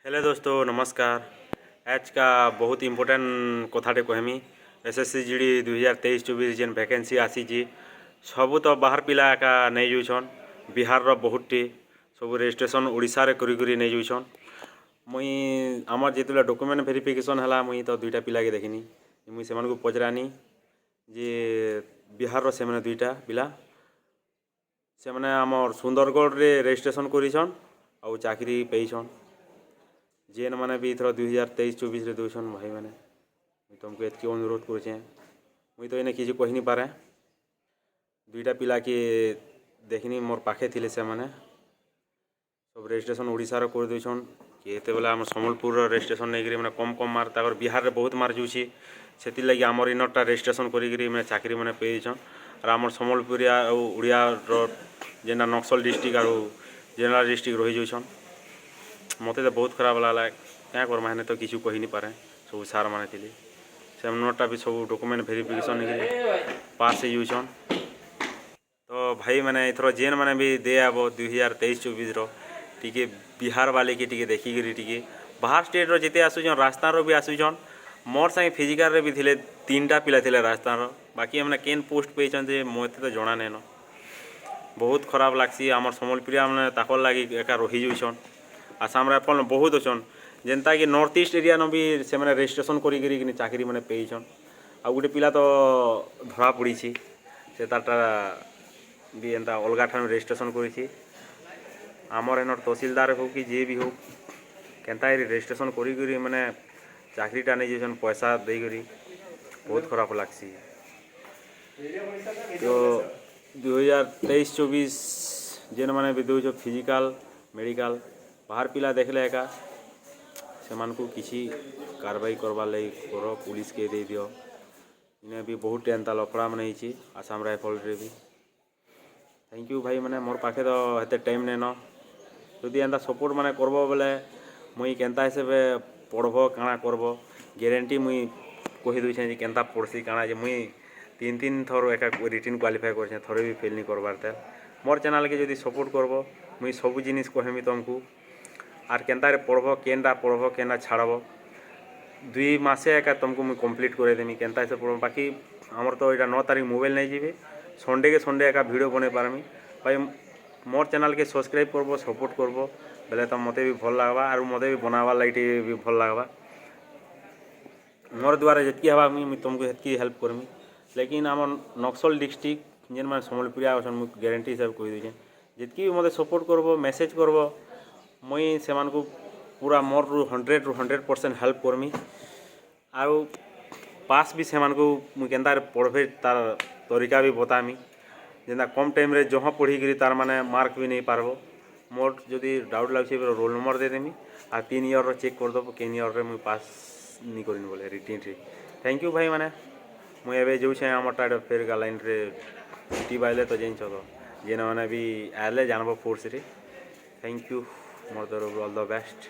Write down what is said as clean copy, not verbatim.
Hello दोस्तों नमस्कार। आज का बहुत इम्पोर्टेंट कथाटे कहमी एसएससी जीडी 2023-24 जेन वैकेंसी आसी सबू तो बाहर पिला एका नहीं जाऊन बिहार रो बहुत टी सब रजिस्ट्रेशन ओडिशा रे करी नहीं जाऊन मुई आमर जितने डॉक्यूमेंट वेरिफिकेशन है मुई तो दुईटा पिला के देखनी मुई से पचरानी जे बिहार रो से मैंने दुईटा पिला से मैंने आमर सुंदरगढ़ रे रजिस्ट्रेशन करिछन आउ चाकरी पेइछन जेन मैंने भी इथर 2023-24 रे दौन भाई मैंने तुमको एतकी अनुरोध करें मुई तो इन्हें किसी कही नहीं पारे दुईटा पिला के देखनी मोर पाखे थिले से मैंने सब रजिस्ट्रेशन ओडिशा कर देछन कि एत बेला आम सम्बलपुर रजिस्ट्रेशन नहीं करी मैंने कम कम मार्क ताकर बिहार रे बहुत मार्क जाऊँगी से लगी आमर इनरटा रजिस्ट्रेशन करी मैंने चाकरी मैंने पेछन और आमर सम्बलपुरिया ओडिया जेना नक्सल डिस्ट्रिक्ट और जेनराल डिस्ट्रिक्ट रही जाऊन मत तो बहुत खराब लगला क्या कर मैंने तो किसी कही नहीं पारे सब सार मैंने थी से भी सब डॉक्यूमेंट वेरिफिकेशन पास हो जाऊन तो भाई मैंने इथर जेन मैंने भी दे आब 2023-24 टी बिहार वाले की टी देखिकी टी बाहर स्टेट रो जिते आसुन राजस्थान रो भी आसुन मोर संगे फिजिकाल रे भी थिले 3टा पिला थिले राजस्थान रो बाकी हमने केन पोस्ट पेचन जे मत तो जना नहीं बहुत खराब लागसी आमर सम्बलपुरिया मैंने ताकर लगी एका रही जाऊन आसाम रे अपन बहुत अच्छन जेनता कि नॉर्थ ईस्ट एरिया न भी से मैंने रजिस्ट्रेशन करी चाकरी मैंने पेइछन आ गोटे पिला तो धरा पड़ी से तारटा भी एंता अलग ठान रजिस्ट्रेशन करी आमर एनर तहसीलदार हो कि जे भी हो केनता रजिस्ट्रेशन करी मैंने चाकरीटा नहीं जान पैसा देकरी बहुत खराब लागसी तो 2023-24 जेन मैंने भी दौच फिजिकाल मेडिकल बाहर पिला देखले एका से किसी कार्रवाई करवार लगी कर पुलिस के दे दियो इन्हें भी बहुत एंता लफड़ा मैंने आसाम राइफल रे भी थैंक यू भाई मैंने मोर पाखे तो हेते टाइम नहीं न जदि एंता सपोर्ट मैंने करब बोले मुई केनता हिसाब पढ़ब काଣା करब ग्यारंटी मुई कही दूचे जे केनता पढ़सी काଣା जे मुई 3 थर एका रिटन क्वालिफाई कर थरे भी फेल नहीं करवार मोर चैनल के जदि सपोर्ट करब मुई सब जिनिस कहमी तुमको आर केनता पढ़ब केनटा पढ़ब केनटा छाड़ब 2 मासे एका तुमको मुई कम्प्लीट कर देमी केनता से पढ़ब बाकी आमर तो यहाँ 9 तारीख मोबाइल नहीं जी संडे के संडे एका वीडियो बने पारमी भाई मोर चैनल के सब्सक्राइब करब सपोर्ट करब बेले तो मते भी भल लगवा और मते भी बनावार लगी भी भल लगवा मोर द्वारा जितकी हवा मुई तुमको हेतकी हेल्प करमी लेकिन आम नक्सल डिस्ट्रिक्ट जेन मैं सम्बलपुरिया अच्छा मुझे ग्यारंटी हिसाब कही दूचे जितकी भी मत सपोर्ट करब मेसेज करब मुई से पूरा मोर 100% हेल्प करमी आउ पास भी से मुई केनता पढ़े तार तरीका भी बतामी जेना कम टाइम रे जहाँ पढ़ी तार माने मार्क भी नहीं पारबो मोर जदि डाउट लगे रोल नंबर दे देमी आ 3 ईयर चेक करदेव केन ईयर रे मुई पास नहीं करी बोले रिटिन रे थैंक यू भाई मैंने मुई एवं जाऊे आमरटा फेर लाइन रे टी बाइले तो जाइन तो जेन मैंने भी आले जानब फोर्स रे थैंक यू मोर तरफ ऑल द बेस्ट।